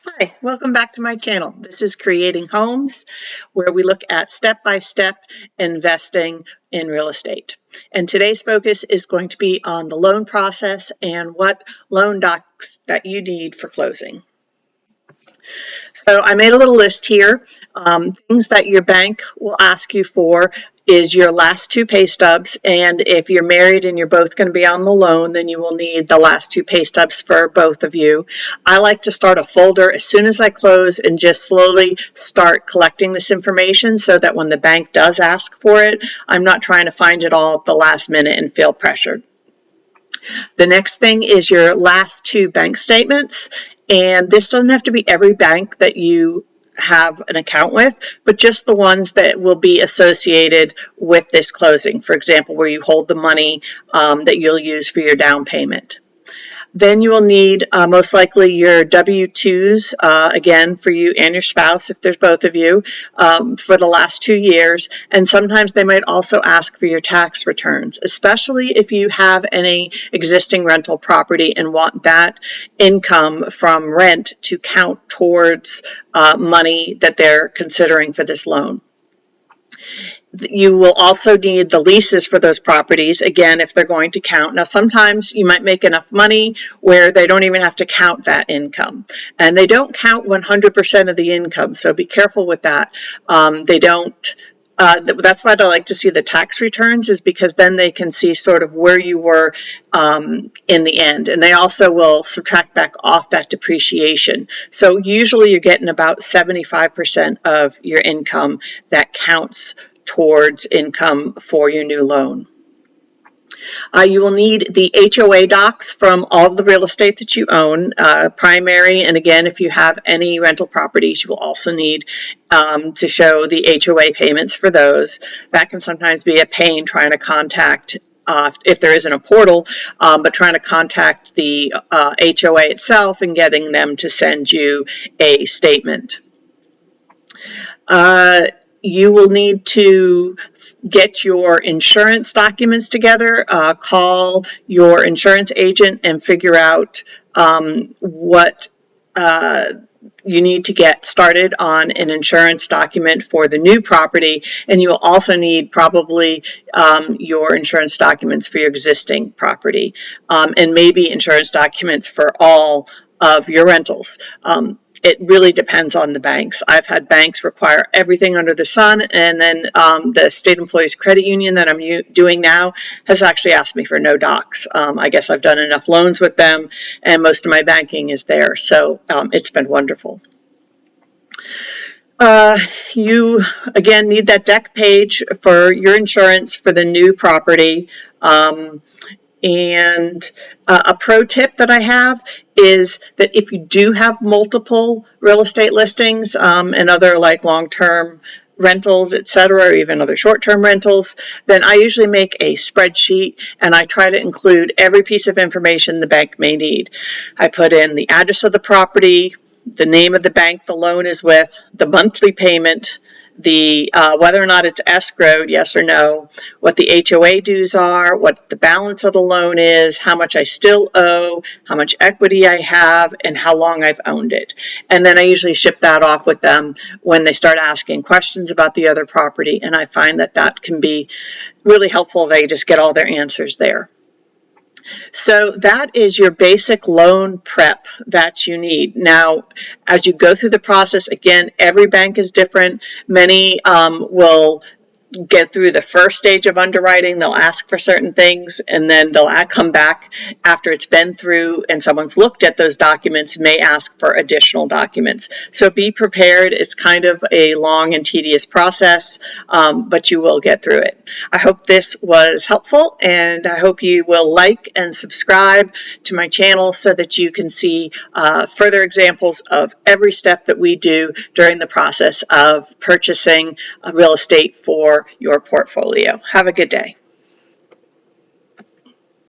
Hi, welcome back to my channel. This is Creating Homes, where we look at step-by-step investing in real estate. And today's focus is going to be on the loan process and what loan docs that you need for closing. So I made a little list here. Things that your bank will ask you for is your last two pay stubs, and if you're married and you're both going to be on the loan, then you will need the last two pay stubs for both of you. I like to start a folder as soon as I close and just slowly start collecting this information so that when the bank does ask for it, I'm not trying to find it all at the last minute and feel pressured. The next thing is your last two bank statements, and this doesn't have to be every bank that you have an account with, but just the ones that will be associated with this closing. For example, where you hold the money that you'll use for your down payment. Then you will need most likely your W-2s, again, for you and your spouse, if there's both of you, for the last 2 years. And sometimes they might also ask for your tax returns, especially if you have any existing rental property and want that income from rent to count towards money that they're considering for this loan. You will also need the leases for those properties, again, if they're going to count. Now, sometimes you might make enough money where they don't even have to count that income. And they don't count 100% of the income, so be careful with that. They don't. That's why they like to see the tax returns, is because then they can see sort of where you were in the end. And they also will subtract back off that depreciation. So usually you're getting about 75% of your income that counts towards income for your new loan. You will need the HOA docs from all the real estate that you own, primary, and again, if you have any rental properties, you will also need to show the HOA payments for those. That can sometimes be a pain trying to contact if there isn't a portal, but trying to contact the HOA itself and getting them to send you a statement. You will need to get your insurance documents together, call your insurance agent and figure out what you need to get started on an insurance document for the new property, and you will also need probably your insurance documents for your existing property, and maybe insurance documents for all of your rentals. It really depends on the banks. I've had banks require everything under the sun, and then the State Employees Credit Union that I'm doing now has actually asked me for no docs. I guess I've done enough loans with them, and most of my banking is there, so it's been wonderful. You, again, need that deck page for your insurance for the new property. And a pro tip that I have is that if you do have multiple real estate listings and other like long-term rentals, etc., or even other short-term rentals, then I usually make a spreadsheet and I try to include every piece of information the bank may need. I put in the address of the property, the name of the bank the loan is with, the monthly payment, the whether or not it's escrowed, yes or no, what the HOA dues are, what the balance of the loan is, how much I still owe, how much equity I have, and how long I've owned it. And then I usually ship that off with them when they start asking questions about the other property, and I find that that can be really helpful. They just get all their answers there. So that is your basic loan prep that you need. Now, as you go through the process, again, every bank is different. Many will get through the first stage of underwriting. They'll ask for certain things, and then they'll come back after it's been through and someone's looked at those documents, may ask for additional documents. So be prepared. It's kind of a long and tedious process, but you will get through it. I hope this was helpful, and I hope you will like and subscribe to my channel so that you can see further examples of every step that we do during the process of purchasing real estate for your portfolio. Have a good day.